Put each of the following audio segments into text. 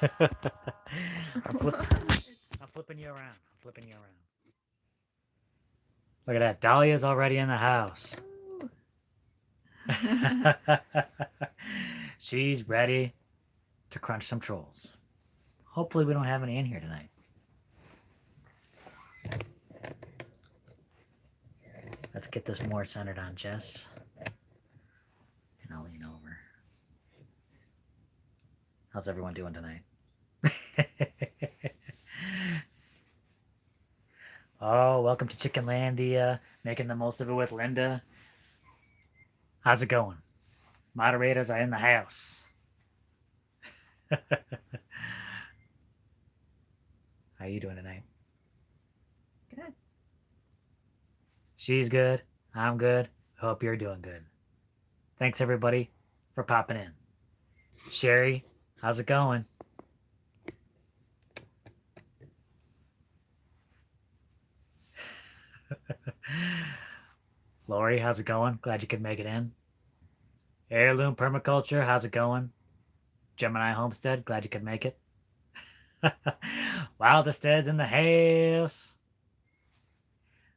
I'm, flip- I'm flipping you around. I'm flipping you around. Look at that. Dahlia's already in the house. She's ready to crunch some trolls. Hopefully we don't have any in here tonight. Let's get this more centered on Jess. And I'll lean over. How's everyone doing tonight? Oh, welcome to Chickenlandia. Making the most of it with Linda. How's it going? Moderators are in the house. How you doing tonight? Good. She's good. I'm good. Hope you're doing good. Thanks everybody for popping in. Sherry, how's it going? Lori, how's it going? Glad you could make it in. Heirloom Permaculture, how's it going? Gemini Homestead, glad you could make it. Wildest Stead's in the house.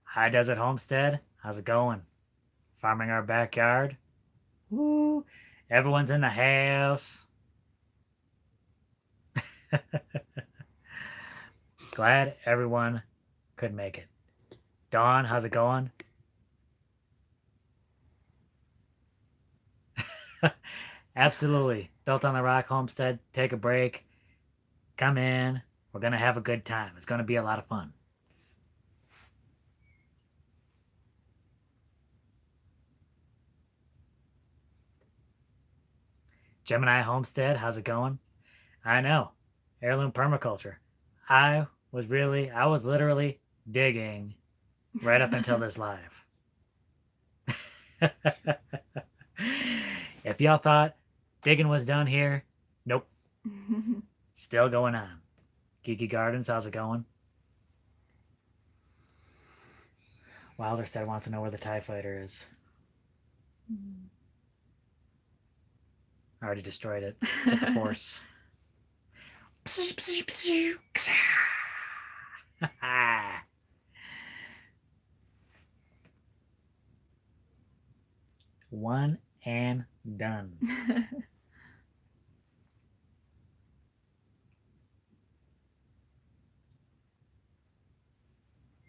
High Desert Homestead, how's it going? Farming our backyard. Woo! Everyone's in the house. Glad everyone could make it. Dawn, how's it going? Absolutely. Built on the Rock Homestead. Take a break. Come in. We're going to have a good time. It's going to be a lot of fun. Gemini Homestead, how's it going? I know. Heirloom Permaculture. I was literally digging right up until this live. If y'all thought digging was done here, nope. Still going on. Geeky Gardens, how's it going? Wilderstead wants to know where the TIE Fighter is. I already destroyed it with the Force. One and done.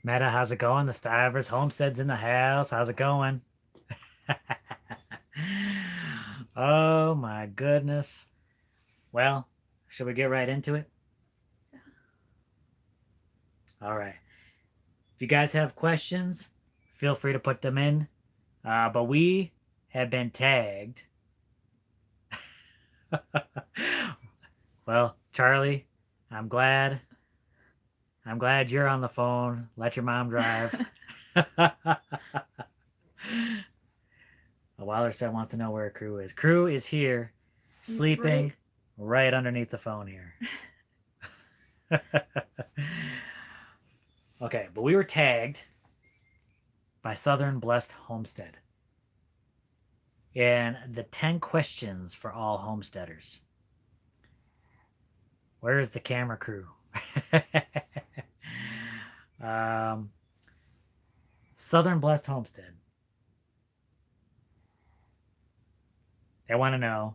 Meta, how's it going? The Stivers Homestead's in the house. How's it going? Oh my goodness. Well, should we get right into it? All right. If you guys have questions, feel free to put them in. But we have been tagged. Well, Charlie, I'm glad you're on the phone. Let your mom drive. Wilder said wants to know where Crew is. Crew is here, sleeping right underneath the phone here. Okay, but we were tagged by Southern Blessed Homestead in the 10 questions for all homesteaders. Where is the camera crew? Southern Blessed Homestead. They want to know.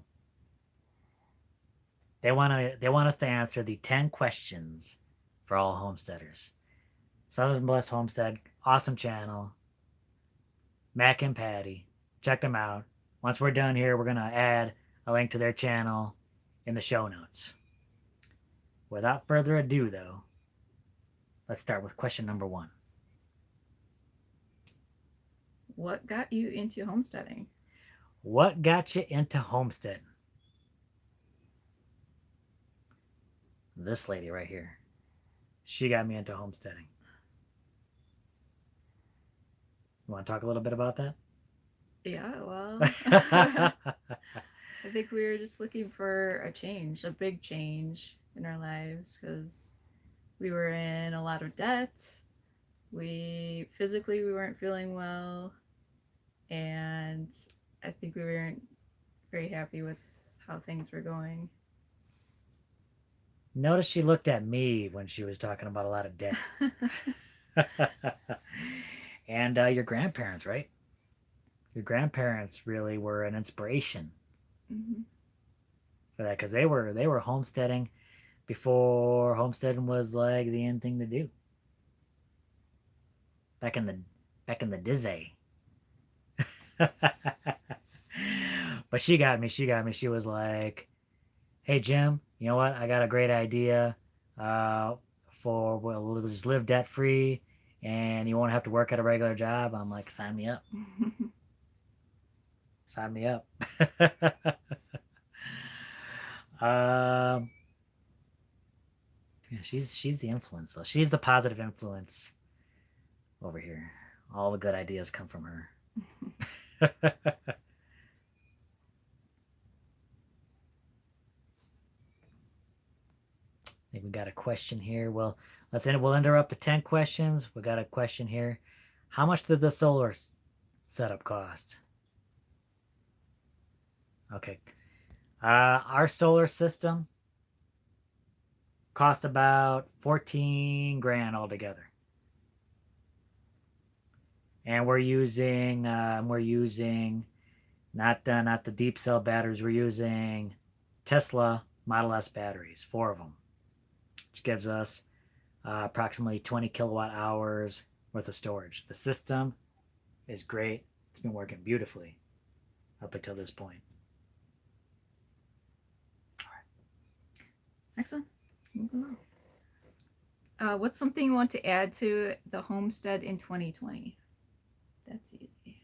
They want us to answer the 10 questions for all homesteaders. Southern Blessed Homestead, awesome channel. Mac and Patty, check them out. Once we're done here, we're gonna add a link to their channel in the show notes. Without further ado, though, let's start with question number 1. What got you into homesteading? What got you into homesteading? This lady right here. She got me into homesteading. You want to talk a little bit about that? Yeah, well, I think we were just looking for a change, a big change in our lives, because we were in a lot of debt. We weren't feeling well, and I think we weren't very happy with how things were going. Notice she looked at me when she was talking about a lot of debt. And your grandparents, right? Your grandparents really were an inspiration Hmm. for that because they were homesteading before homesteading was like the end thing to do. Back in the back in the dizzy. But she got me. She got me. She was like, "Hey Jim, you know what? I got a great idea. Uh, for we'll just live debt free, and you won't have to work at a regular job." I'm like, "Sign me up. Sign me up." um, yeah, she's the influence though. She's the positive influence over here. All the good ideas come from her. I think we got a question here. Well, we'll interrupt the 10 questions. We got a question here. How much did the solar setup cost? Okay. Our solar system cost about 14 grand altogether. And we're using not the deep cell batteries. We're using Tesla Model S batteries, 4 of them, which gives us approximately 20 kilowatt hours worth of storage. The system is great. It's been working beautifully up until this point. Next one. What's something you want to add to the homestead in 2020? That's easy.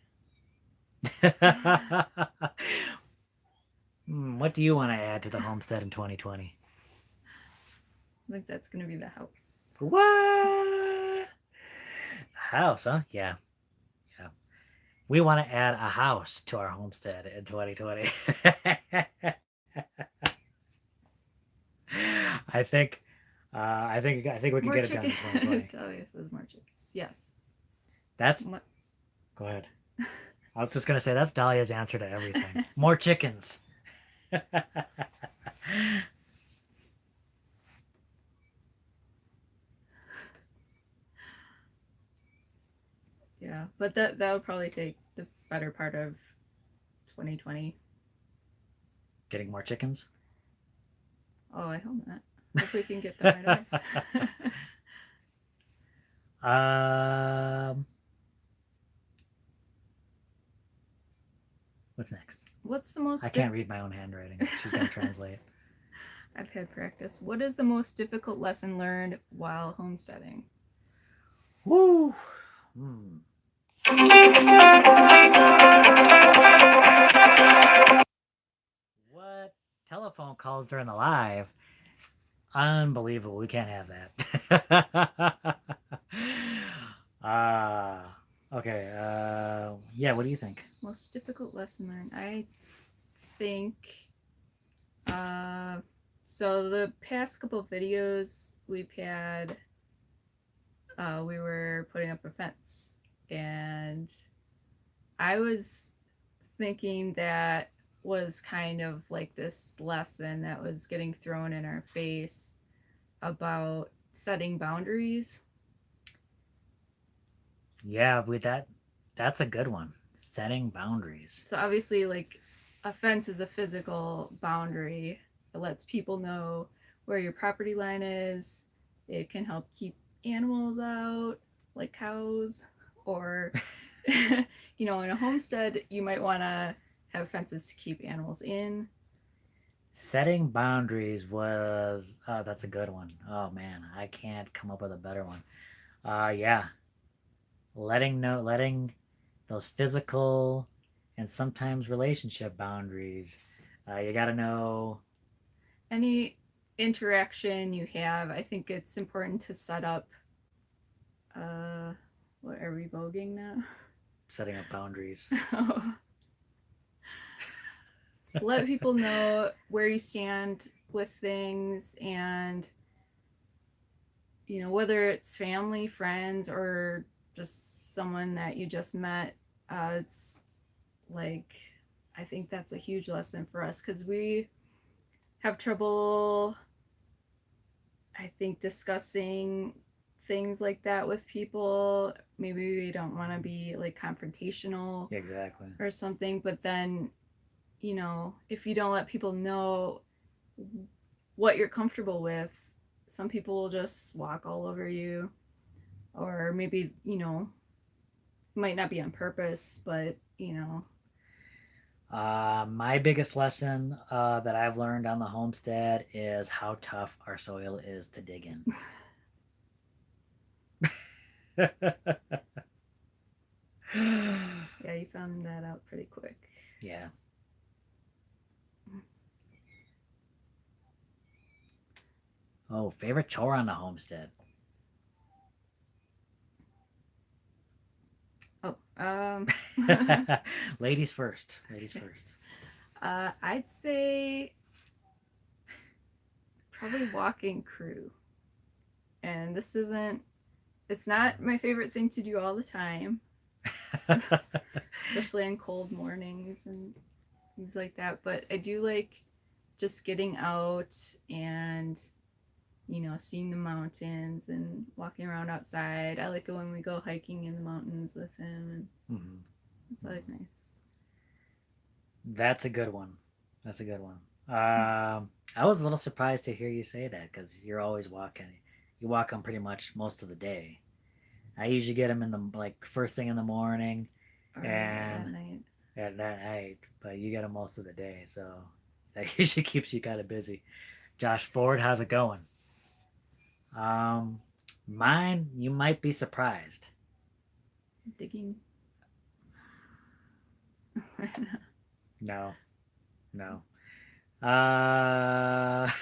What do you want to add to the homestead in 2020? I think that's going to be the house. What? House, huh? Yeah. Yeah. We want to add a house to our homestead in 2020. I think we can More get it done in chicken. 2020. Talia says more chickens. Yes. That's What? Go ahead. I was just gonna say that's Dahlia's answer to everything. More chickens. Yeah, but that would probably take the better part of 2020. Getting more chickens. Oh, I hope not. Hope we can get them right away. um, what's next? What's the most? I can't read my own handwriting. She's gonna translate. I've had practice. What is the most difficult lesson learned while homesteading? Woo. What? Telephone calls during the live? Unbelievable. We can't have that. Okay. Yeah, what do you think? Most difficult lesson learned. I think so the past couple of videos we've had we were putting up a fence, and I was thinking that was kind of like this lesson that was getting thrown in our face about setting boundaries. Yeah, that's a good one. Setting boundaries. So obviously, like, a fence is a physical boundary. It lets people know where your property line is. It can help keep animals out, like cows, or in a homestead, you might want to have fences to keep animals in. Setting boundaries was that's a good one. Oh man, I can't come up with a better one. Yeah. Letting those physical and sometimes relationship boundaries. You got to know Any interaction you have, I think it's important to set up. What are we voguing now? setting up boundaries. Let people know where you stand with things, and whether it's family, friends, or just someone that you just met. It's like, I think that's a huge lesson for us because we have trouble I think discussing things like that with people, maybe we don't want to be like confrontational Exactly. or something, but then, if you don't let people know what you're comfortable with, some people will just walk all over you, or maybe, might not be on purpose, but, My biggest lesson that I've learned on the homestead is how tough our soil is to dig in. yeah, you found that out pretty quick. Yeah. Oh, favorite chore on the homestead? Oh, Ladies first. Ladies first. I'd say probably walking crew. And it's not my favorite thing to do all the time, especially on cold mornings and things like that. But I do like just getting out and, seeing the mountains and walking around outside. I like it when we go hiking in the mountains with him, and Mhm. it's always nice. That's a good one. That's a good one. I was a little surprised to hear you say that because you're always walking. You walk them pretty much most of the day. I usually get them in the like first thing in the morning Or at and night. at night, but you get them most of the day, so that usually keeps you kind of busy. Josh Ford, how's it going? Um, Mine, you might be surprised. Digging. No, no. I've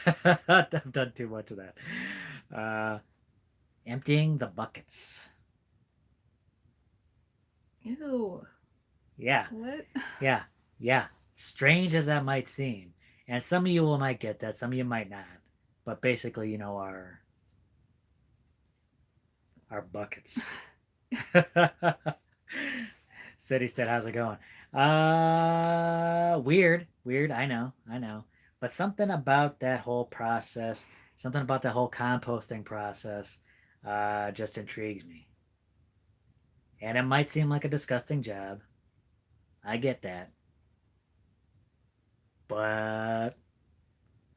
done too much of that. Emptying the buckets. Ew. Yeah, What? yeah, yeah. Strange as that might seem, and some of you will might get that, some of you might not. But basically, our buckets. City State, how's it going? Weird, weird. I know, I know. But something about that whole process, something about the whole composting process, just intrigues me. And it might seem like a disgusting job. I get that. But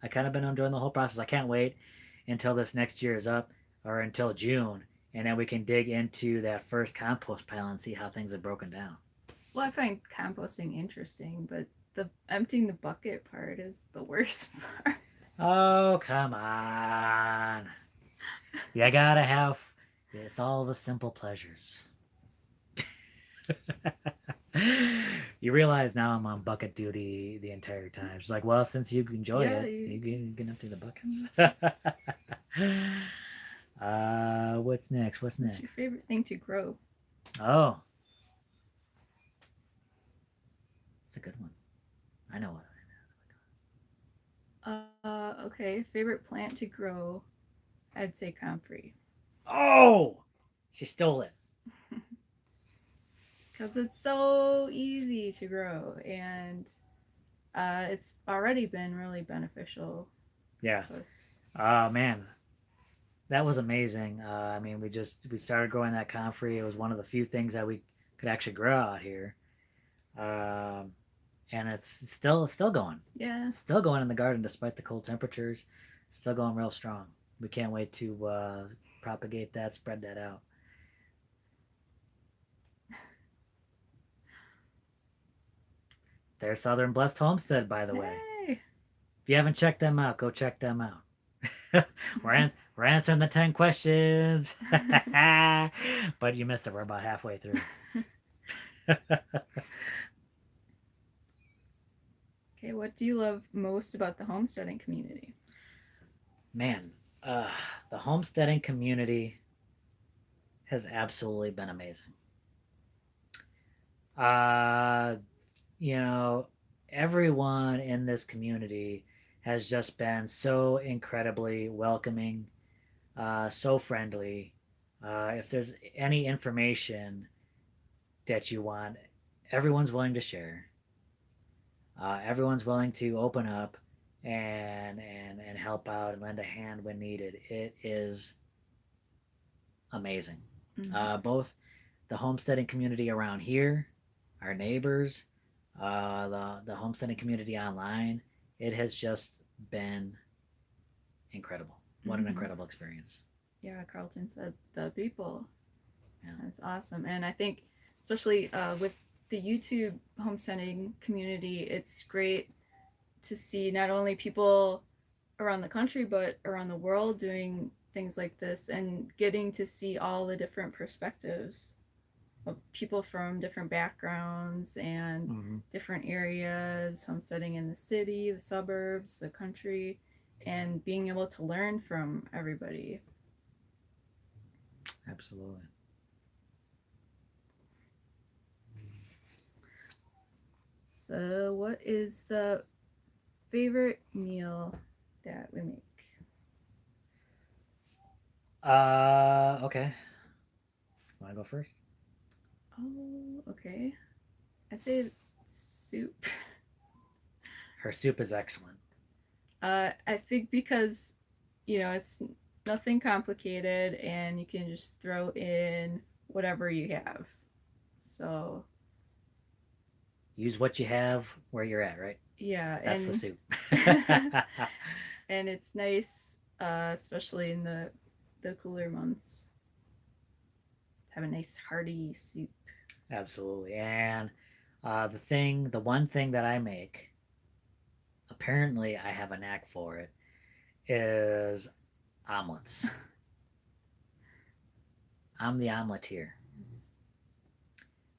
I kind of been enjoying the whole process. I can't wait until this next year is up or until June, and then we can dig into that first compost pile and see how things are broken down. Well, I find composting interesting, but the emptying the bucket part is the worst part. Oh, come on. You gotta have, it's all the simple pleasures. You realize now I'm on bucket duty the entire time. She's like, well, since you enjoy Yeah, it, you, you can empty the buckets. What's next? What's what's your next? favorite thing to grow? Oh, it's a good one. I know what. Okay, favorite plant to grow, I'd say comfrey. Oh, she stole it. Because it's so easy to grow, and it's already been really beneficial Yeah. to us. Oh man, that was amazing. I mean, we started growing that comfrey. It was one of the few things that we could actually grow out here, um, and it's still going. Yeah. It's still going in the garden despite the cold temperatures. It's still going real strong. We can't wait to propagate that, spread that out. There's Southern Blessed Homestead, by the way. Hey! If you haven't checked them out, go check them out. We're answering the 10 questions. But you missed it. We're about halfway through. Okay, what do you love most about the homesteading community? Man, uh, the homesteading community has absolutely been amazing. Uh, you know, everyone in this community has just been so incredibly welcoming, so friendly. If there's any information that you want, everyone's willing to share. Everyone's willing to open up and help out and lend a hand when needed. It is amazing. Both the homesteading community around here, our neighbors, the homesteading community online. It has just been incredible. What an incredible experience. Yeah, Carlton said the people. Yeah. That's awesome. And I think, especially with the YouTube homesteading community, it's great to see not only people around the country, but around the world doing things like this and getting to see all the different perspectives of people from different backgrounds and different areas, homesteading in the city, the suburbs, the country, and being able to learn from everybody. Absolutely. So, what is the favorite meal that we make? Okay. Want to go first? Oh, okay. I'd say soup. Her soup is excellent. I think because, it's nothing complicated and you can just throw in whatever you have. So, use what you have where you're at, right? Yeah, that's the soup. And it's nice, especially in the cooler months. Have a nice hearty soup. Absolutely. And the one thing that I make, apparently I have a knack for it, is omelets. I'm the omeletier.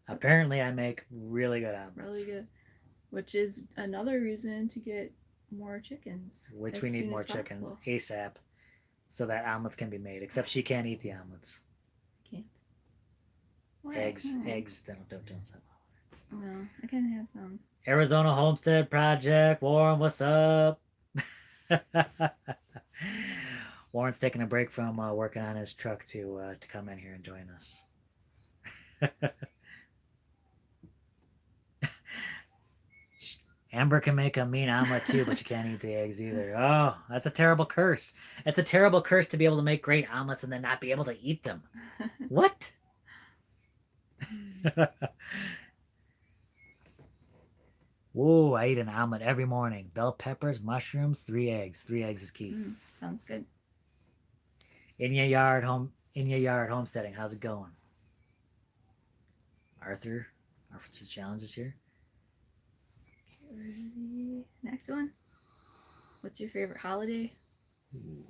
Apparently I make really good omelets. Really good. Which is another reason to get more chickens. Which we need more chickens ASAP so that omelets can be made. Except she can't eat the omelets. Can't. Why? Eggs don't sound well. Well, I can have some. Arizona Homestead Project. Warren, what's up? Warren's taking a break from working on his truck to come in here and join us. Amber can make a mean omelet too, but you can't eat the eggs either. Oh, that's a terrible curse. It's a terrible curse to be able to make great omelets and then not be able to eat them. What? Whoa, I eat an omelet every morning. Bell peppers, mushrooms, 3 eggs. 3 eggs is key. Sounds good. In your yard homesteading, how's it going? Arthur's challenge this year. Ready? Next one. What's your favorite holiday? Ooh.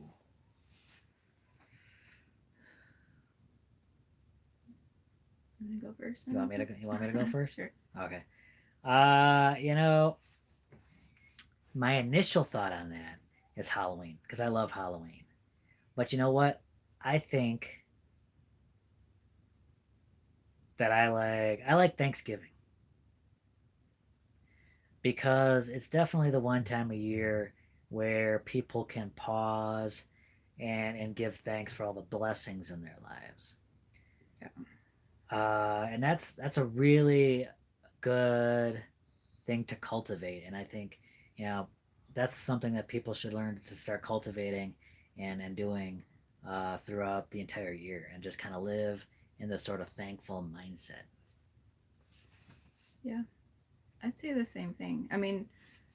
I'm gonna go first. You want me to go first? Sure. Okay. My initial thought on that is Halloween because I love Halloween. But you know what? I think that I like Thanksgiving. Because it's definitely the one time a year where people can pause and give thanks for all the blessings in their lives. Yeah. And that's a really good thing to cultivate. And I think, that's something that people should learn to start cultivating and doing throughout the entire year and just kind of live in this sort of thankful mindset. Yeah. I'd say the same thing. I mean,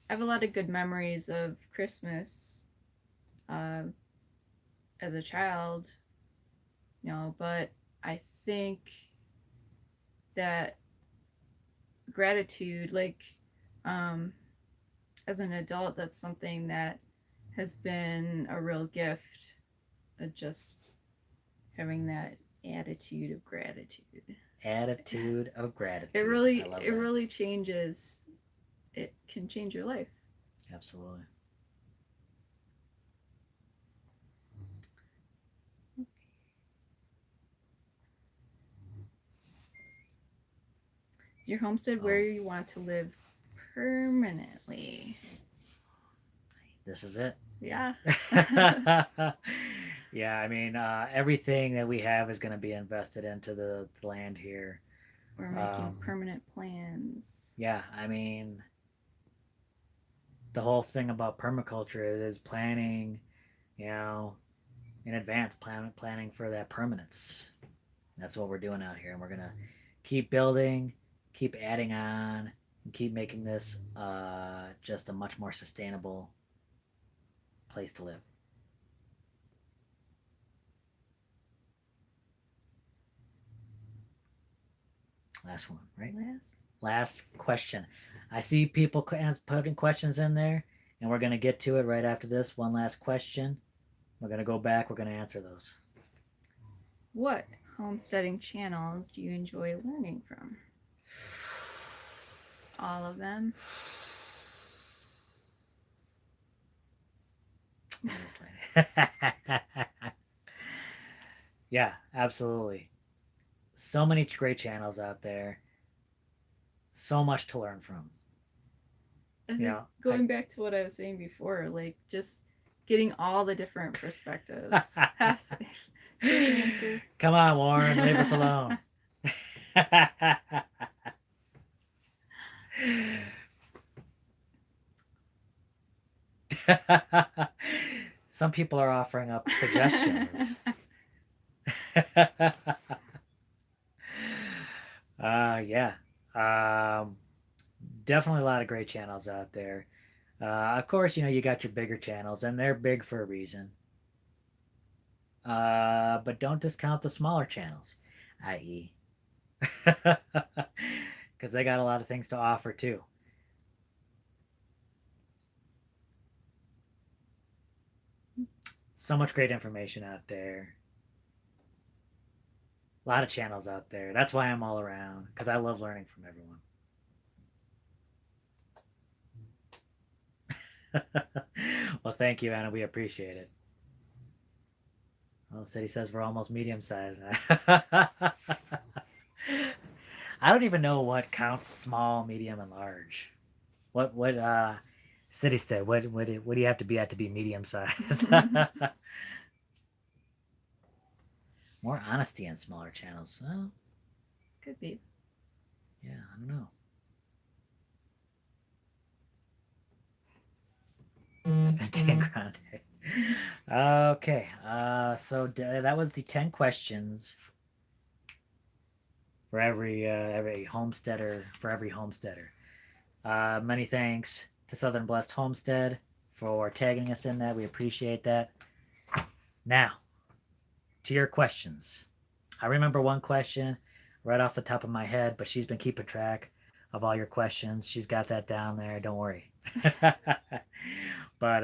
I have a lot of good memories of Christmas as a child, but I think that gratitude, as an adult, that's something that has been a real gift, just having that attitude of gratitude. Attitude of gratitude. It really changes. It can change your life. Absolutely. Is your homestead where you want to live permanently? This is it. Yeah. Yeah, I mean, everything that we have is going to be invested into the land here. We're making permanent plans. Yeah, I mean, the whole thing about permaculture is planning, you know, in advance, planning for that permanence. That's what we're doing out here, and we're gonna keep building, keep adding on, and keep making this just a much more sustainable place to live. Last one, right? Last question. I see people putting questions in there, and we're gonna get to it right after this. One last question. We're gonna go back. We're gonna answer those. What homesteading channels do you enjoy learning from? All of them. Yeah, absolutely. So many great channels out there. So much to learn from. I think going back to what I was saying before, like just getting all the different perspectives. Same answer. Come on, Warren, leave us alone. Some people are offering up suggestions. Yeah. Definitely a lot of great channels out there. Of course, you got your bigger channels, and they're big for a reason. But don't discount the smaller channels, i.e., because they got a lot of things to offer too. So much great information out there. A lot of channels out there. That's why I'm all around, because I love learning from everyone. Well, thank you, Anna. We appreciate it. Oh, City says we're almost medium sized. I don't even know what counts small, medium, and large. What City said? What do you have to be at to be medium sized? More honesty in smaller channels. Well, could be. Yeah, I don't know. It's been 10 Grande. Okay, so that was the 10 questions for every homesteader. Many thanks to Southern Blessed Homestead for tagging us in that. We appreciate that. Now, to your questions. I remember one question right off the top of my head, but she's been keeping track of all your questions. She's got that down there. Don't worry. But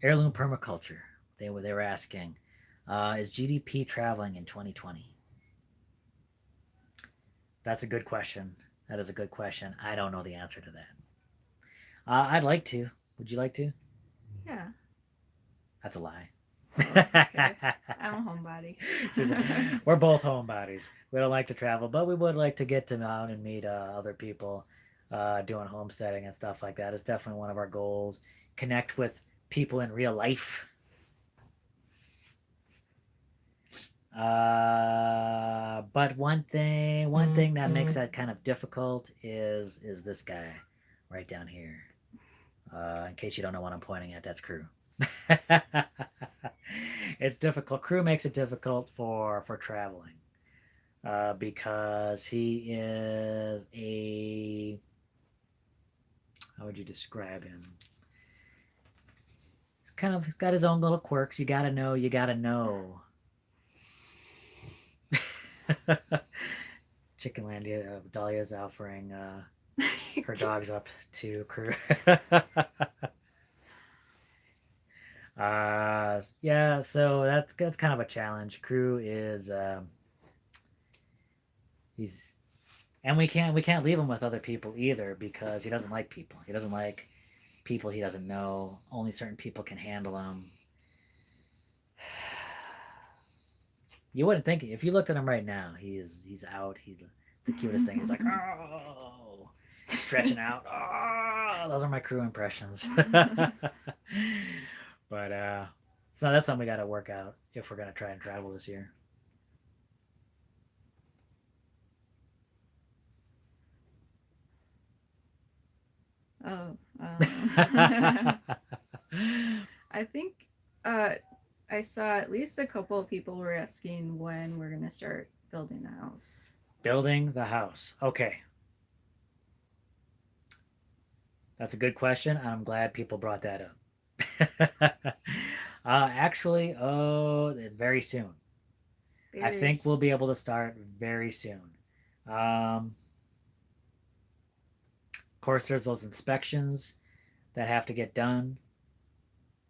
heirloom permaculture. They were asking, is GDP traveling in 2020? That's a good question. That is a good question. I don't know the answer to that. I'd like to. Would you like to? Yeah. That's a lie. Oh, okay. I'm a homebody. We're both homebodies. We don't like to travel, but we would like to get out and meet other people doing homesteading and stuff like that. It's definitely one of our goals. Connect with people in real life. But one thing that makes that kind of difficult is this guy right down here. In case you don't know what I'm pointing at, that's Crew. It's difficult. Crew makes it difficult for traveling because he is how would you describe him? He's got his own little quirks. You gotta know. Chickenlandia, Dahlia's offering her dogs up to Crew. Yeah, so that's kind of a challenge. Crew is and we can't leave him with other people either because he doesn't like people. He doesn't like people he doesn't know. Only certain people can handle him. You wouldn't think it. If you looked at him right now, he's out. He's the cutest thing. He's like, oh, stretching out. Oh, those are my Crew impressions. But so that's something we got to work out if we're gonna try and travel this year. Oh, I think uh, I saw at least a couple of people were asking when we're gonna start building the house. Building the house. Okay. That's a good question. I'm glad people brought that up. Actually, oh, very soon. I think Bears. we'll be able to start very soon. Of course, there's those inspections that have to get done.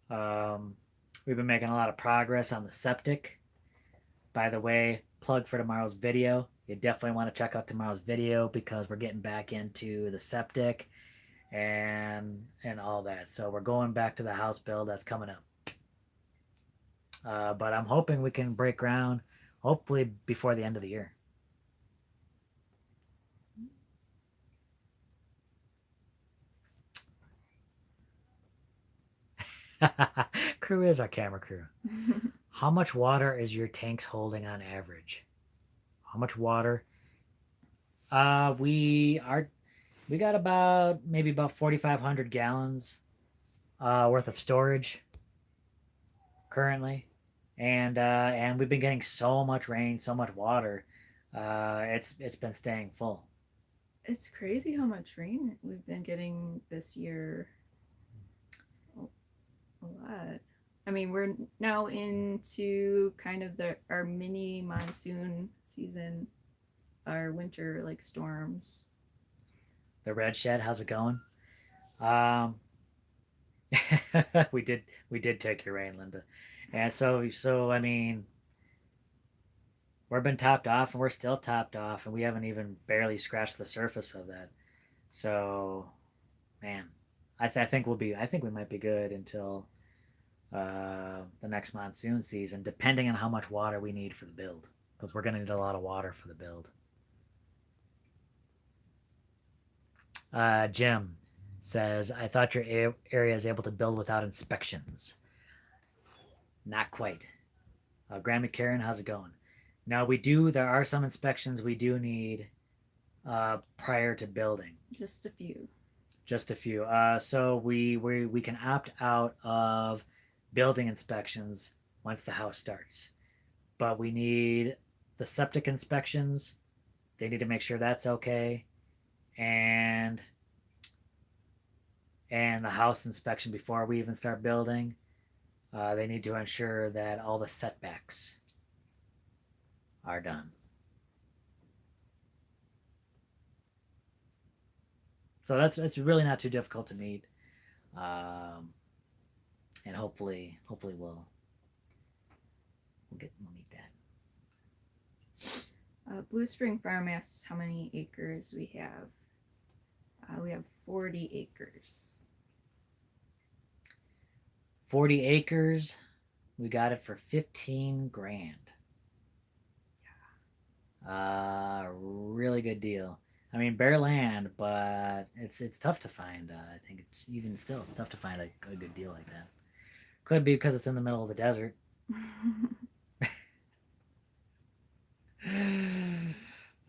Um, we've been making a lot of progress on the septic. By the way, plug for tomorrow's video. You definitely want to check out tomorrow's video because we're getting back into the septic and all that. So we're going back to the house build that's coming up. But I'm hoping we can break ground hopefully before the end of the year. Crew is our camera crew. How much water is your tanks holding on average? How much water? We got about maybe about 4,500 gallons worth of storage currently, and we've been getting so much rain, so much water. It's been staying full. It's crazy how much rain we've been getting this year. A lot. I mean, we're now into kind of our mini monsoon season, our winter like storms. The red shed, how's it going? Um, we did take your rain, Linda, and so I mean we've been topped off and we're still topped off and we haven't even barely scratched the surface of that. So, man, I think we might be good until the next monsoon season, depending on how much water we need for the build, because we're gonna need a lot of water for the build. Jim says, I thought your area is able to build without inspections. Not quite. Grammy Karen, how's it going? Now we do. There are some inspections we do need prior to building. Just a few. Just a few. So we can opt out of building inspections once the house starts, but we need the septic inspections. They need to make sure that's okay, and the house inspection before we even start building. They need to ensure that all the setbacks are done. So it's really not too difficult to meet, and hopefully we'll meet that. Blue Spring Farm asks how many acres we have. We have 40 acres. 40 acres. We got it for 15 grand. Really good deal. I mean, bare land, but it's tough to find. I think it's even still it's tough to find a good deal like that. Could be because it's in the middle of the desert.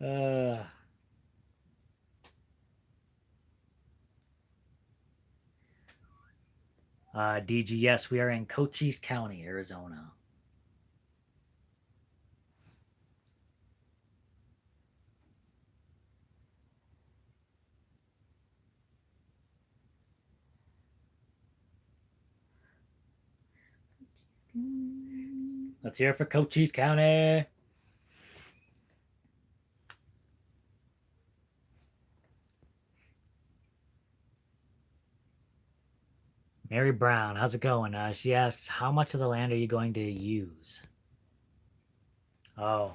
uh, DG, yes, we are in Cochise County, Arizona. Let's hear it for Cochise County. Mary Brown, how's it going? She asks, how much of the land are you going to use? Oh.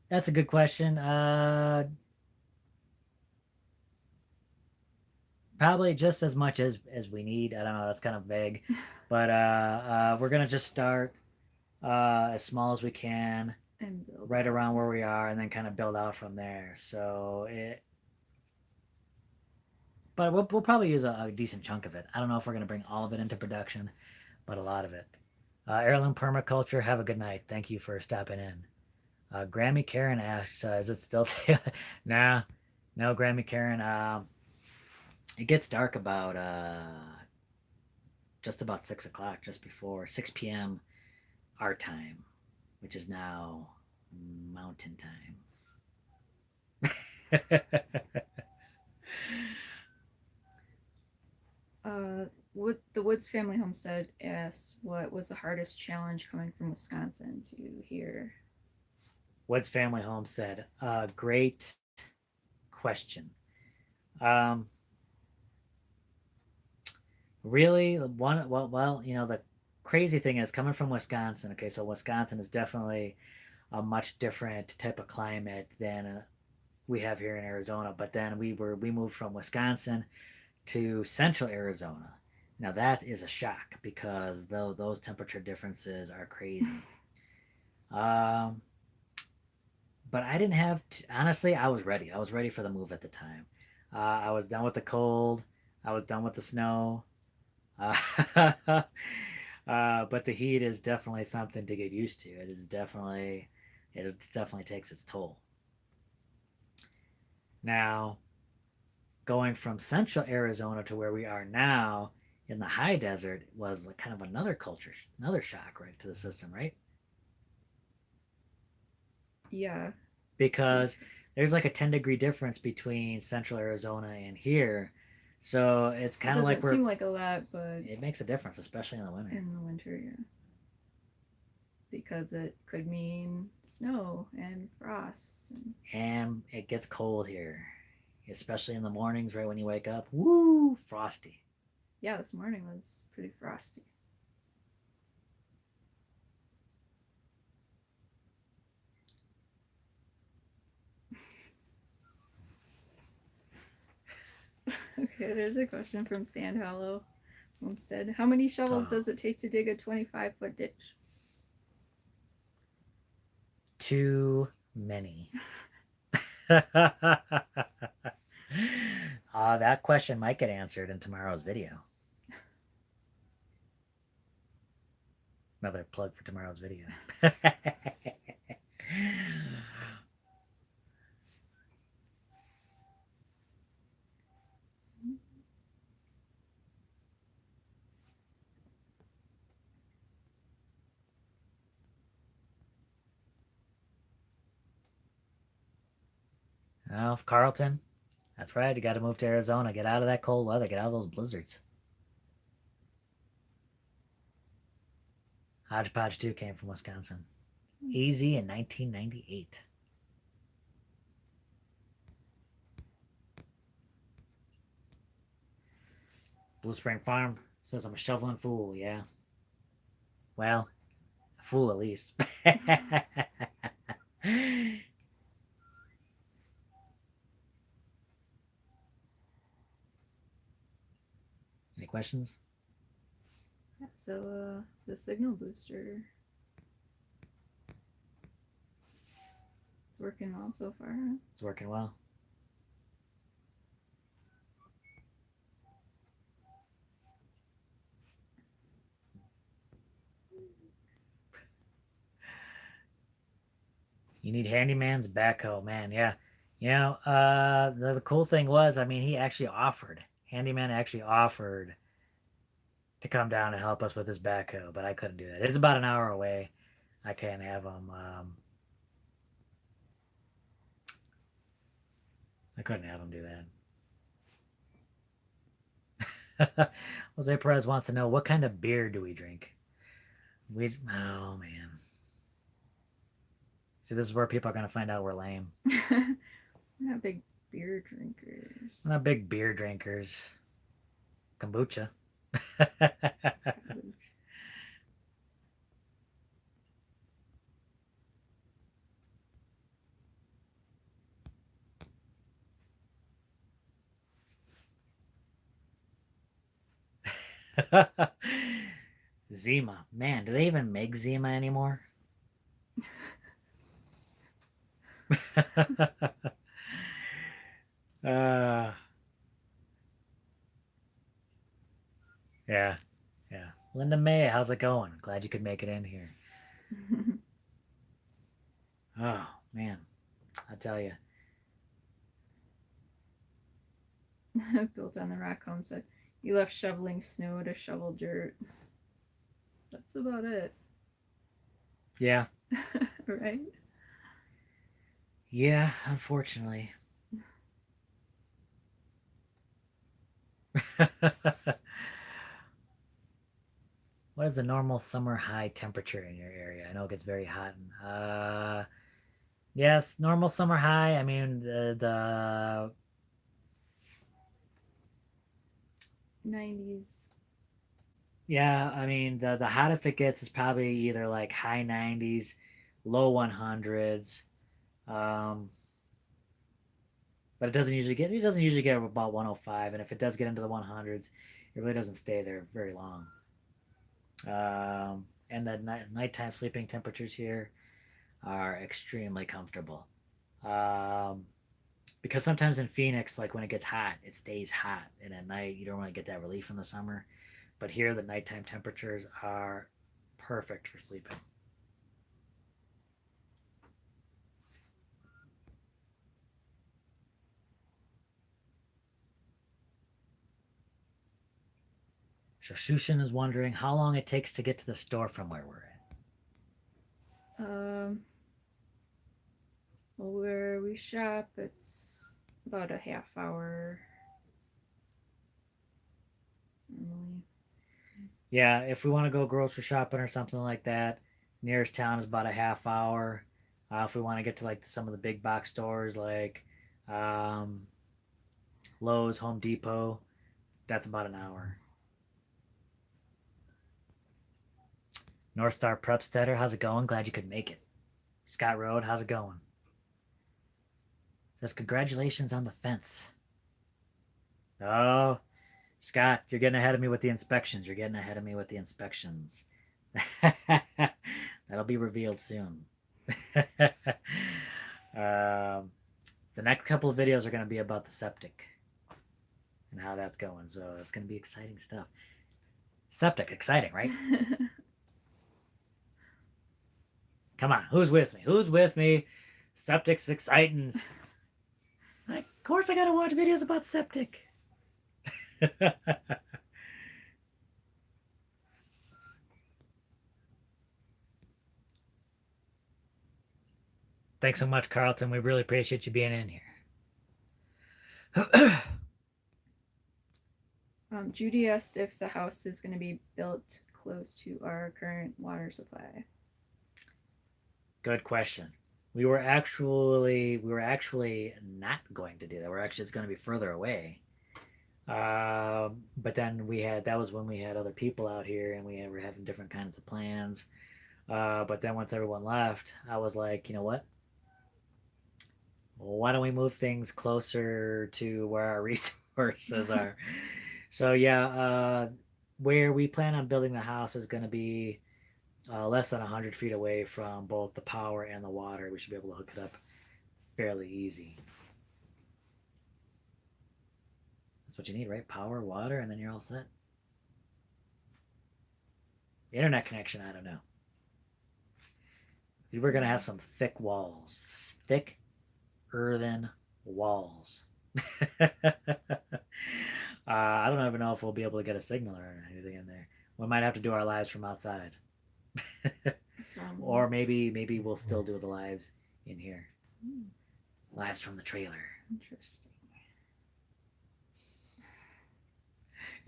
That's a good question. Probably just as much as we need. I don't know, that's kind of vague. But we're gonna just start as small as we can, And build. right around where we are, and then kind of build out from there. But we'll probably use a decent chunk of it. I don't know if we're gonna bring all of it into production, but a lot of it. Heirloom Permaculture, have a good night. Thank you for stopping in. Grammy Karen asks, is it still nah, no, Grammy Karen. It gets dark about just about 6 o'clock, just before 6 p.m. our time, which is now mountain time. The Woods family homestead asks, what was the hardest challenge coming from Wisconsin to here? Woods family homestead. Great question. Um, really, well, the crazy thing is coming from Wisconsin. Okay, so Wisconsin is definitely a much different type of climate than we have here in Arizona. But then we moved from Wisconsin to central Arizona. Now that is a shock because though those temperature differences are crazy. um, but I didn't have honestly. I was ready. I was ready for the move at the time. I was done with the cold. I was done with the snow. Uh, but the heat is definitely something to get used to. It definitely takes its toll. Now, going from central Arizona to where we are now in the high desert was like kind of another culture, another shock right to the system, right? Yeah. Because there's like a 10-degree difference between central Arizona and here. So it's It kind of like doesn't seem like a lot, but it makes a difference, especially in the winter. in the winter, yeah. Because it could mean snow and frost. And it gets cold here, especially in the mornings, right when you wake up. Woo, frosty. Yeah, this morning was pretty frosty. Okay, there's a question from Sand Hollow Homestead. How many shovels does it take to dig a 25-foot ditch? Too many. That question might get answered in tomorrow's video. Another plug for tomorrow's video. Oh, Carlton. That's right. You got to move to Arizona. Get out of that cold weather. Get out of those blizzards. Hodgepodge 2 came from Wisconsin. Easy in 1998. Blue Spring Farm says I'm a shoveling fool. Yeah. Well, a fool at least. Any questions? So, the signal booster. It's working well so far. It's working well. You need handyman's backhoe, man. Yeah. The cool thing was, I mean, he actually offered. Handyman actually offered to come down and help us with his backhoe, but I couldn't do that. It's about an hour away. I can't have him. I couldn't have him do that. Jose Perez wants to know what kind of beer do we drink? Oh man. See, this is where people are gonna find out we're lame. We're not big beer drinkers. We're not big beer drinkers. Kombucha. Zima. Man, do they even make Zima anymore? uh, yeah, yeah. Linda May, how's it going? Glad you could make it in here. Oh man, I tell you. Built on the rock homestead. You left shoveling snow to shovel dirt. That's about it. Yeah. Right? Yeah, unfortunately. What is the normal summer high temperature in your area? I know it gets very hot. Yes, normal summer high. I mean, the 90s. yeah, I mean the hottest it gets is probably either like high 90s, low 100s. Um, but it doesn't usually get about 105, and if it does get into the 100s, it really doesn't stay there very long. And the nighttime sleeping temperatures here are extremely comfortable. Um, because sometimes in Phoenix, like when it gets hot, it stays hot, and at night you don't really get that relief in the summer. But here, the nighttime temperatures are perfect for sleeping. Shushin is wondering how long it takes to get to the store from where we're at. Well, where we shop, it's about a half hour normally. Yeah, if we want to go grocery shopping or something like that, nearest town is about a half hour. If we want to get to like some of the big box stores like um, Lowe's, Home Depot, that's about an hour. North Star Prepstetter, how's it going? Glad you could make it. Scott Road, how's it going? Says congratulations on the fence. Oh, Scott, you're getting ahead of me with the inspections. You're getting ahead of me with the inspections. That'll be revealed soon. The next couple of videos are going to be about the septic and how that's going. So it's going to be exciting stuff. Septic, exciting, right? Come on, who's with me? Who's with me? Septic's exciting. Like, of course I got to watch videos about septic. Thanks so much, Carlton. We really appreciate you being in here. Judy asked if the house is going to be built close to our current water supply. Good question. We were actually not going to do that. We're actually it's going to be further away. But then that was when we had other people out here and were having different kinds of plans. But then once everyone left, I was like, you know what? Why don't we move things closer to where our resources are? So yeah, where we plan on building the house is going to be less than 100 feet away from both the power and the water. We should be able to hook it up fairly easy. That's what you need, right? Power, water, and then you're all set. Internet connection, I don't know. We're going to have some thick walls. Thick earthen walls. I don't even know if we'll be able to get a signal or anything in there. We might have to do our lives from outside. Or maybe we'll still do the lives in here. Lives from the trailer. Interesting.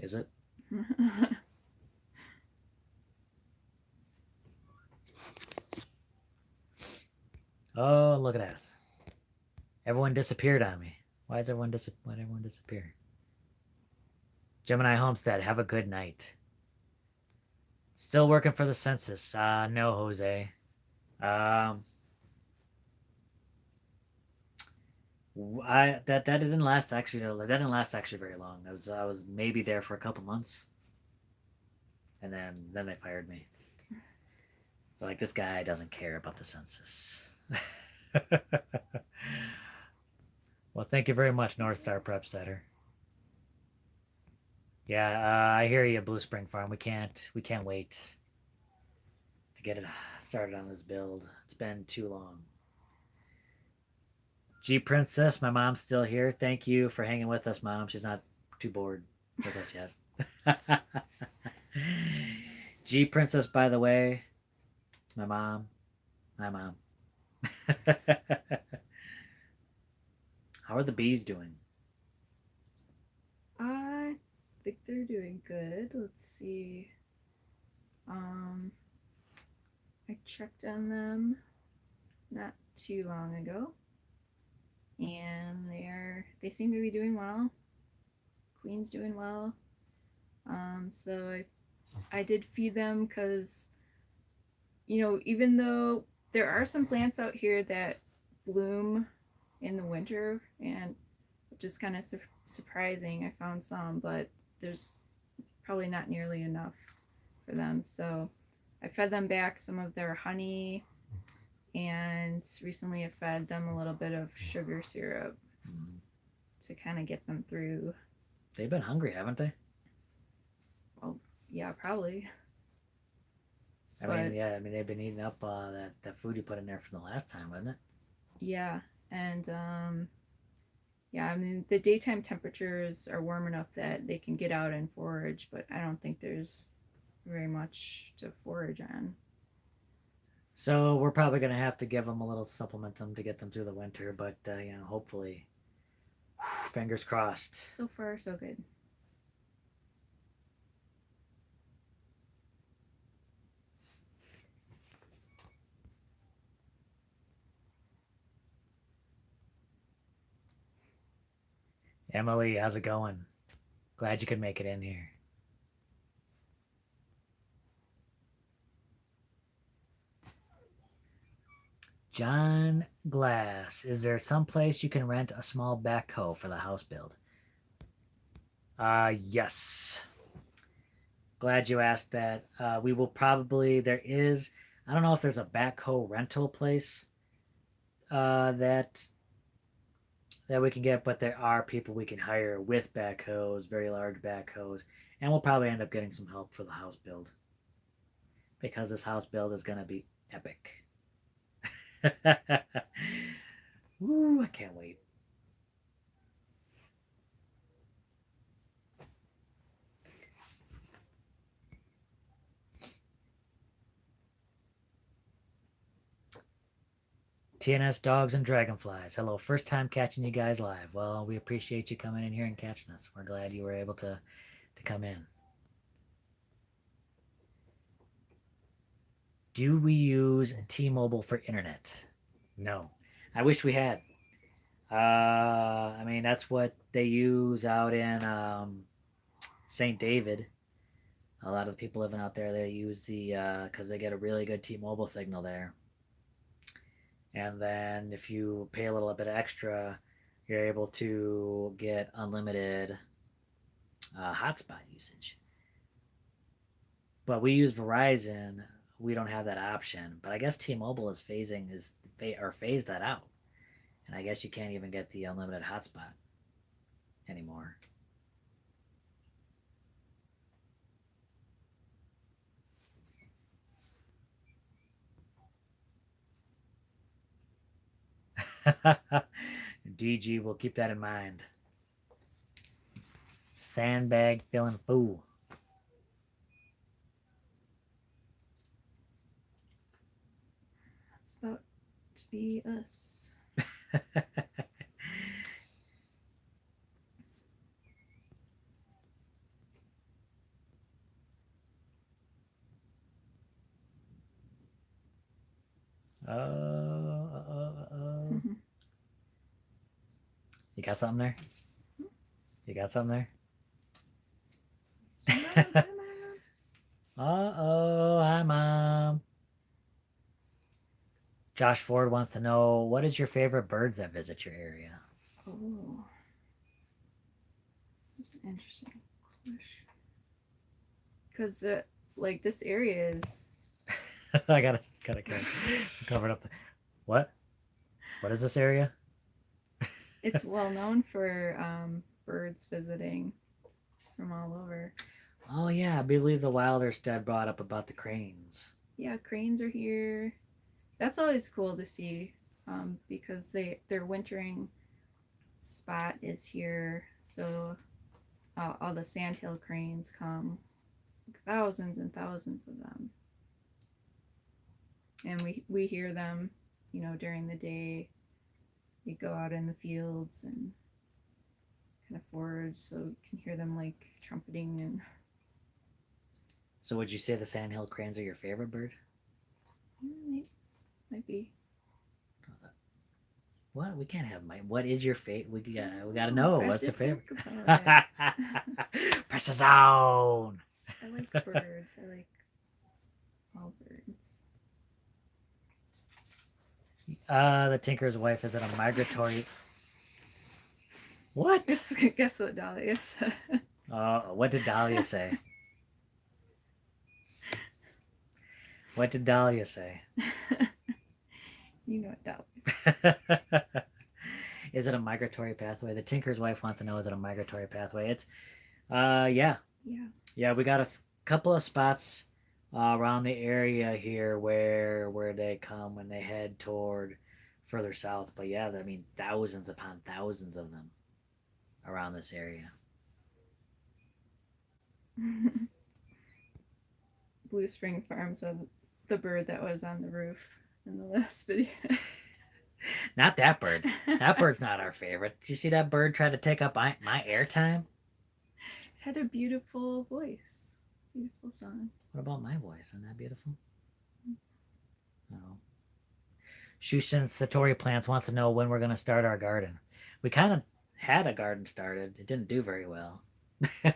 Is it? Oh, look at that. Everyone disappeared on me. Why'd everyone disappear? Gemini Homestead, have a good night. Still working for the census. No, Jose. That didn't last actually. That didn't last actually very long. I was maybe there for a couple months, and then they fired me. They're like, this guy doesn't care about the census. Well, thank you very much, North Star Prepstetter. Yeah, I hear you, Blue Spring Farm. We can't wait to get it started on this build. It's been too long. G Princess, my mom's still here. Thank you for hanging with us, Mom. She's not too bored with us yet. G Princess, by the way, my mom. My mom. How are the bees doing? I think they're doing good. Let's see. Um, I checked on them not too long ago, and they seem to be doing well. Queen's doing well. So I did feed them because even though there are some plants out here that bloom in the winter, and which is kind of surprising. I found some, but there's probably not nearly enough for them. So I fed them back some of their honey, and recently I fed them a little bit of sugar syrup to kind of get them through. They've been hungry, haven't they? Well, yeah, probably. I mean, yeah. I mean, they've been eating up that food you put in there from the last time, wasn't it? Yeah, and yeah, I mean the daytime temperatures are warm enough that they can get out and forage, but I don't think there's very much to forage on. So we're probably gonna have to give them a little supplementum to get them through the winter, but hopefully, fingers crossed. So far, so good. Emily, how's it going? Glad you could make it in here. John Glass, is there some place you can rent a small backhoe for the house build? Yes. Glad you asked that. We will probably, I don't know if there's a backhoe rental place that we can get, but there are people we can hire with backhoes, very large backhoes, and we'll probably end up getting some help for the house build because this house build is going to be epic. Ooh, I can't wait. TNS Dogs and Dragonflies. Hello, first time catching you guys live. Well, we appreciate you coming in here and catching us. We're glad you were able to come in. Do we use T-Mobile for internet? No. I wish we had. I mean, that's what they use out in St. David. A lot of the people living out there, they use because they get a really good T-Mobile signal there. And then if you pay a little bit extra, you're able to get unlimited hotspot usage. But we use Verizon. We don't have that option. But I guess T-Mobile is phased that out. And I guess you can't even get the unlimited hotspot anymore. DG will keep that in mind. Sandbag feeling fool. That's about to be us. You got something there? You got something there? Hi, Mom. Josh Ford wants to know, what is your favorite birds that visit your area? Oh, that's an interesting question. Because this area is. I gotta cover it up. What is this area? It's well known for birds visiting from all over. Oh yeah, I believe the Wilderstead brought up about the cranes. Yeah, cranes are here. That's always cool to see. because their wintering spot is here. So all the sandhill cranes come, thousands and thousands of them, and we hear them, during the day. We go out in the fields and kind of forage, so you can hear them like trumpeting. And So would you say the sandhill cranes are your favorite bird? might be. What? We can't have what is your favorite? We gotta know what's your favorite. Press the zone. I like birds. I like all birds. The tinker's wife is it a migratory? What? Guess what Dahlia said. What did Dahlia say? What did Dahlia say? You know what Dahlia said. Is it a migratory pathway? The tinker's wife wants to know, is it a migratory pathway? It's yeah. Yeah, we got a couple of spots around the area here where they come when they head toward further south. But yeah, I mean, thousands upon thousands of them around this area. Blue Spring Farms of the bird that was on the roof in the last video. Not that bird. That bird's not our favorite. Did you see that bird try to take up my airtime? It had a beautiful voice. Beautiful song. What about my voice? Isn't that beautiful? Oh. Shushin Satori Plants wants to know when we're going to start our garden. We kind of had a garden started. It didn't do very well.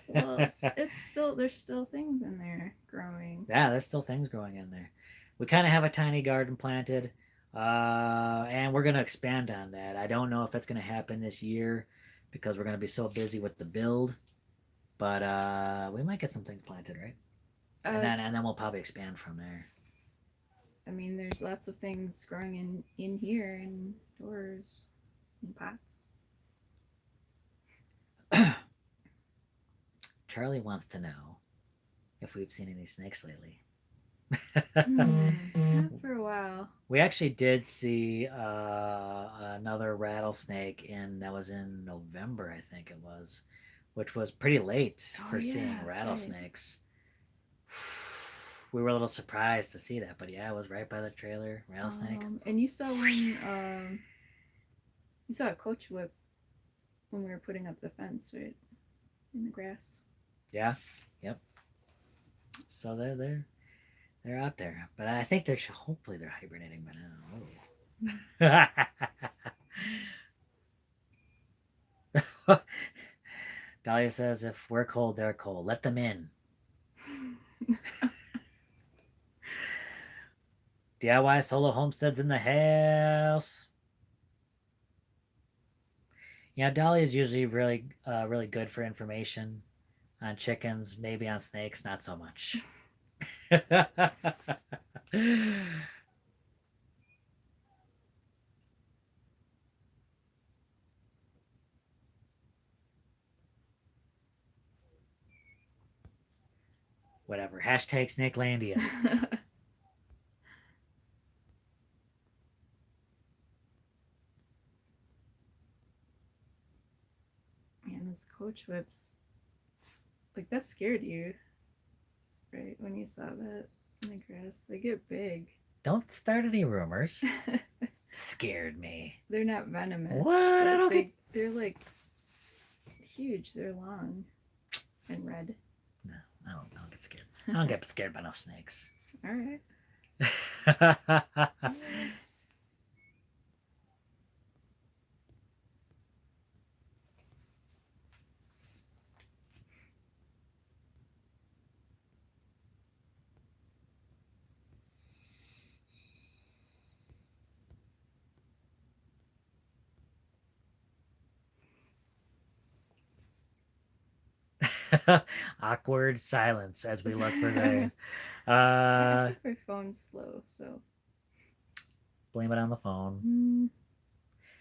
Well, there's still things in there growing. Yeah, there's still things growing in there. We kind of have a tiny garden planted, and we're going to expand on that. I don't know if it's going to happen this year because we're going to be so busy with the build, but we might get some things planted, right? And then we'll probably expand from there. I mean, there's lots of things growing in here, indoors, in pots. Charlie wants to know if we've seen any snakes lately. Not for a while. We actually did see another rattlesnake that was in November, I think it was, which was pretty late for seeing rattlesnakes. Right. We were a little surprised to see that, but yeah, it was right by the trailer, rattlesnake. And you saw when you saw a coach whip when we were putting up the fence, right, in the grass. Yeah. Yep. So they're out there, but I think hopefully they're hibernating by now. Dahlia says, if we're cold, they're cold. Let them in. DIY solo homesteads in the house. Yeah, Dahlia is usually really good for information on chickens, maybe on snakes, not so much. Whatever. Hashtag Snakelandia. Man, those coach whips, like, that scared you, right? When you saw that in the grass, they get big. Don't start any rumors. Scared me. They're not venomous. What? They're like huge. They're long and red. No, I don't get scared. I don't get scared by no snakes. All right. Awkward silence as we look for the. I think my phone's slow, so. Blame it on the phone.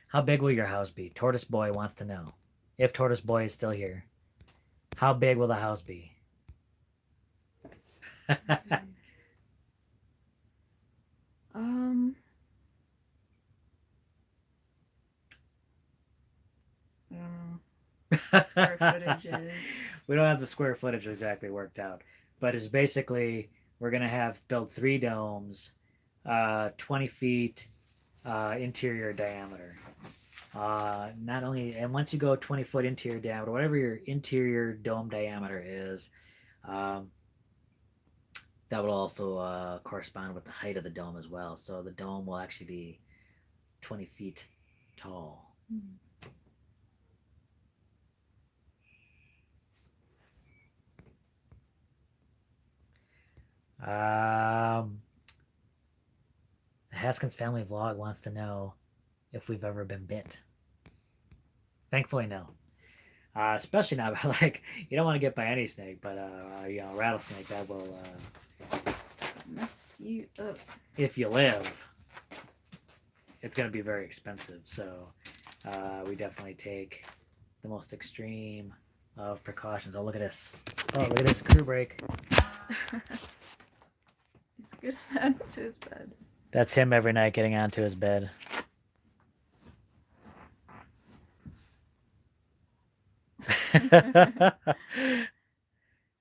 How big will your house be? Tortoise Boy wants to know. If Tortoise Boy is still here, how big will the house be? Square footage is. We don't have the square footage exactly worked out, but it's basically we're gonna have build 3 domes, 20 feet interior diameter. Not only, and once you go 20-foot interior diameter, whatever your interior dome diameter is, um, that will also correspond with the height of the dome as well. So the dome will actually be 20 feet tall. Mm. The Haskins family vlog wants to know if we've ever been bit. Thankfully, no. Especially not by, like, you don't want to get by any snake, but rattlesnake that will Mess you up. if you live, it's going to be very expensive. So we definitely take the most extreme of precautions. Oh, look at this. Oh, look at this crew break. He's getting onto his bed. That's him every night getting onto his bed.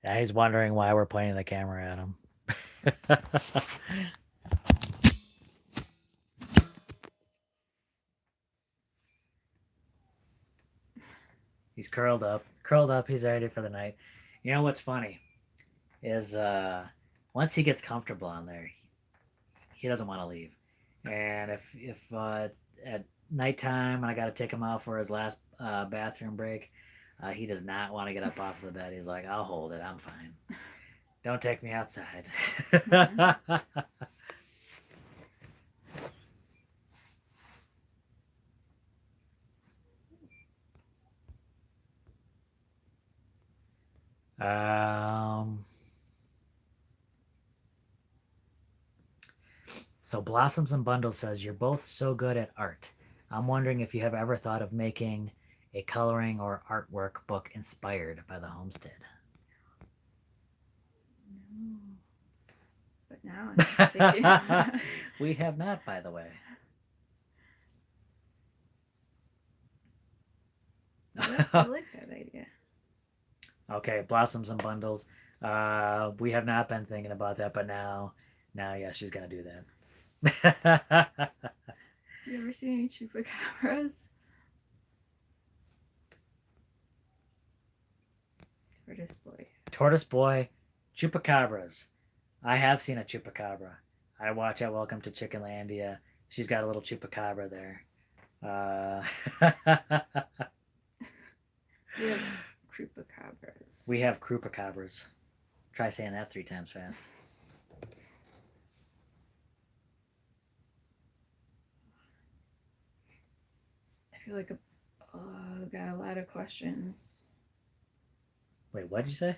Yeah, he's wondering why we're pointing the camera at him. He's curled up. He's ready for the night. You know what's funny is once he gets comfortable on there, he doesn't want to leave. And if it's at nighttime and I got to take him out for his last bathroom break, he does not want to get up off the bed. He's like, I'll hold it. I'm fine. Don't take me outside. So Blossoms and Bundles says, you're both so good at art. I'm wondering if you have ever thought of making a coloring or artwork book inspired by the homestead. No. But now I'm thinking. We have not, by the way. I like that idea. Okay, Blossoms and Bundles. We have not been thinking about that, but now, yeah, she's gonna do that. Do you ever see any chupacabras? Tortoise boy, chupacabras. I have seen a chupacabra. I watch at Welcome to Chickenlandia. She's got a little chupacabra there. We have crupacabras. We have crupacabras. Try saying that 3 times fast. I feel like I've got a lot of questions. Wait, what'd you say?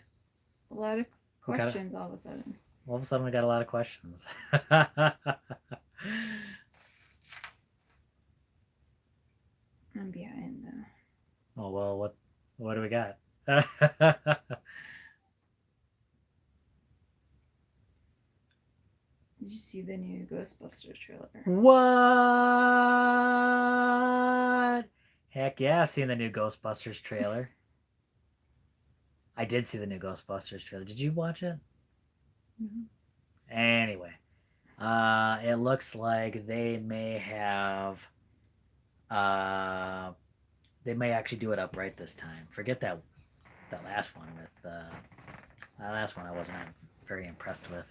A lot of questions all of a sudden. All of a sudden, we got a lot of questions. I'm behind though. Oh well, what do we got? Did you see the new Ghostbusters trailer? What? Heck yeah, I've seen the new Ghostbusters trailer. I did see the new Ghostbusters trailer. Did you watch it? Mm-hmm. Anyway, it looks like they may have, they may actually do it upright this time. Forget that last one with, that last one I wasn't very impressed with.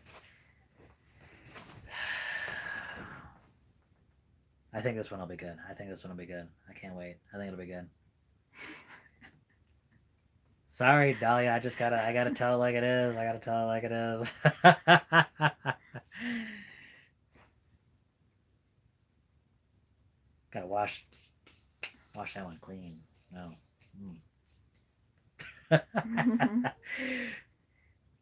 I think this one will be good. I can't wait. I think it'll be good. Sorry, Dahlia. I gotta tell it like it is. Gotta wash that one clean. No.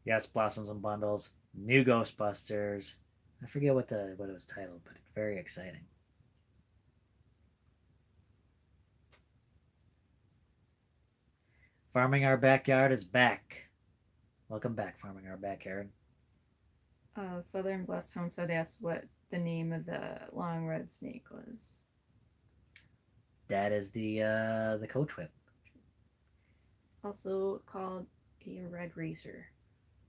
Yes, Blossoms and Bundles. New Ghostbusters. I forget what it was titled, but it's very exciting. Farming Our Backyard is back. Welcome back, Farming Our Backyard. Southern Blessed Homestead asked what the name of the long red snake was. That is the coach whip. also called a red racer.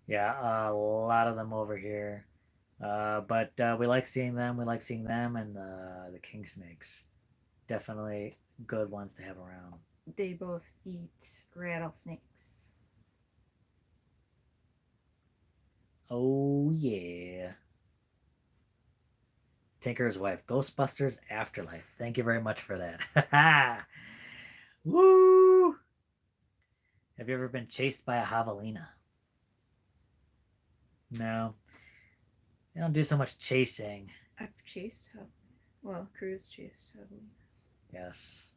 Yeah, a lot of them over here. But we like seeing them. We like seeing them and the king snakes. Definitely good ones to have around. They both eat rattlesnakes. Oh yeah. Tinker's Wife, Ghostbusters Afterlife. Thank you very much for that. Woo! Have you ever been chased by a javelina? No. They don't do so much chasing. I've chased well, Cruz chased Yes.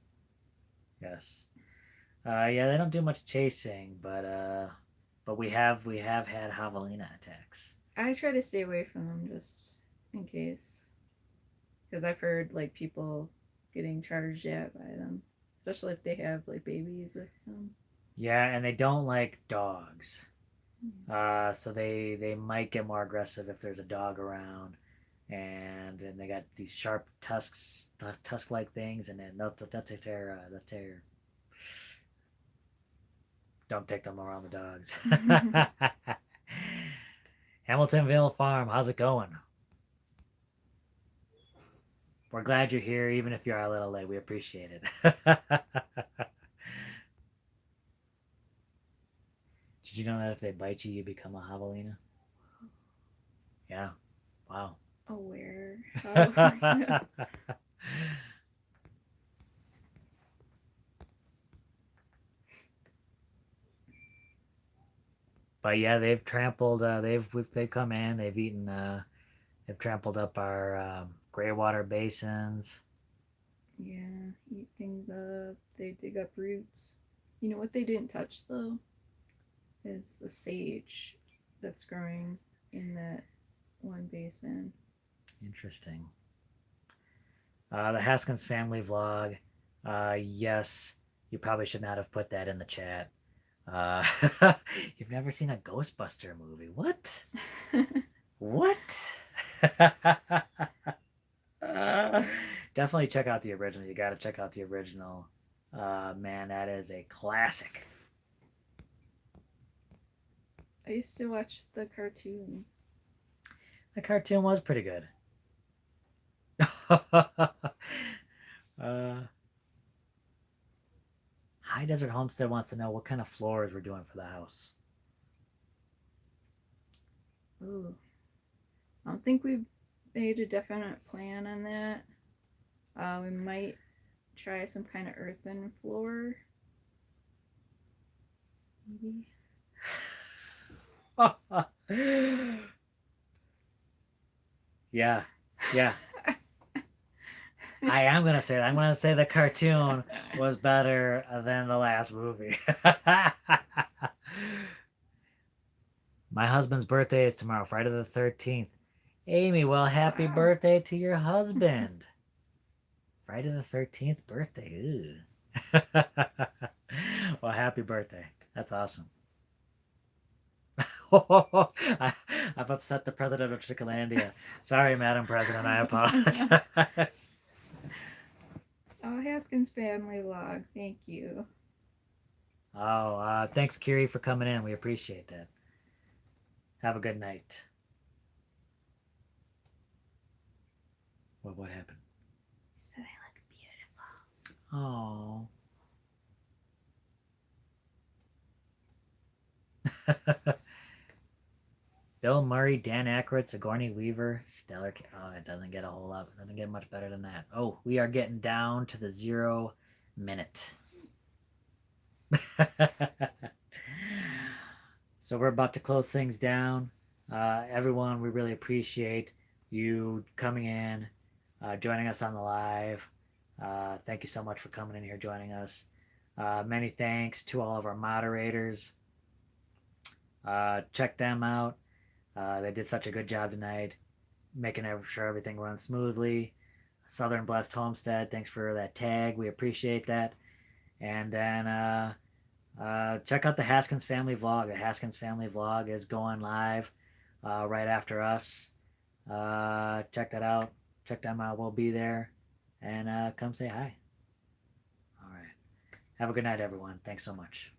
Yes. Yeah, they don't do much chasing, but we have had javelina attacks. I try to stay away from them just in case, because I've heard like people getting charged at by them, especially if they have like babies with them. Yeah, and they don't like dogs. So they might get more aggressive if there's a dog around, and they got these sharp tusks, tusk-like things, and then they'll tear. Don't take them around the dogs. Hamiltonville Farm, how's it going? We're glad you're here, even if you're a little late. We appreciate it. Did you know that if they bite you, you become a javelina? Yeah. Wow. Aware. Oh. But yeah, they've trampled. They've come in. They've trampled up our gray water basins. Yeah, eat things up. They dig up roots. You know what they didn't touch though is the sage that's growing in that one basin. Interesting. The Haskins family vlog. Yes, you probably should not have put that in the chat. Uh, you've never seen a Ghostbuster movie? What? What? Definitely check out the original. You got to check out the original. Man, that is a classic. I used to watch the cartoon. The cartoon was pretty good. High Desert Homestead wants to know what kind of floors we're doing for the house. Ooh. I don't think we've made a definite plan on that. We might try some kind of earthen floor. Maybe. Yeah, yeah. I am gonna say that. I'm gonna say the cartoon was better than the last movie. My husband's birthday is tomorrow, Friday the 13th. Amy, well, happy Wow. birthday to your husband. Friday the 13th birthday. Well, happy birthday. That's awesome. I've upset the president of Chickalandia. Sorry, Madam President. I apologize. Oh, Haskins family vlog. Thank you. Oh, thanks, Kiri, for coming in. We appreciate that. Have a good night. What happened? You said I look beautiful. Oh. Bill Murray, Dan Aykroyd, Sigourney Weaver, Stellar. Oh, it doesn't get a whole lot. It doesn't get much better than that. Oh, we are getting down to the 0 minute. So we're about to close things down. Everyone, we really appreciate you coming in, joining us on the live. Thank you so much for coming in here, joining us. Many thanks to all of our moderators. Check them out. They did such a good job tonight, making sure everything runs smoothly. Southern Blessed Homestead, thanks for that tag. We appreciate that. And then check out the Haskins family vlog. The Haskins family vlog is going live right after us. Check that out. Check them out. We'll be there. And come say hi. All right. Have a good night, everyone. Thanks so much.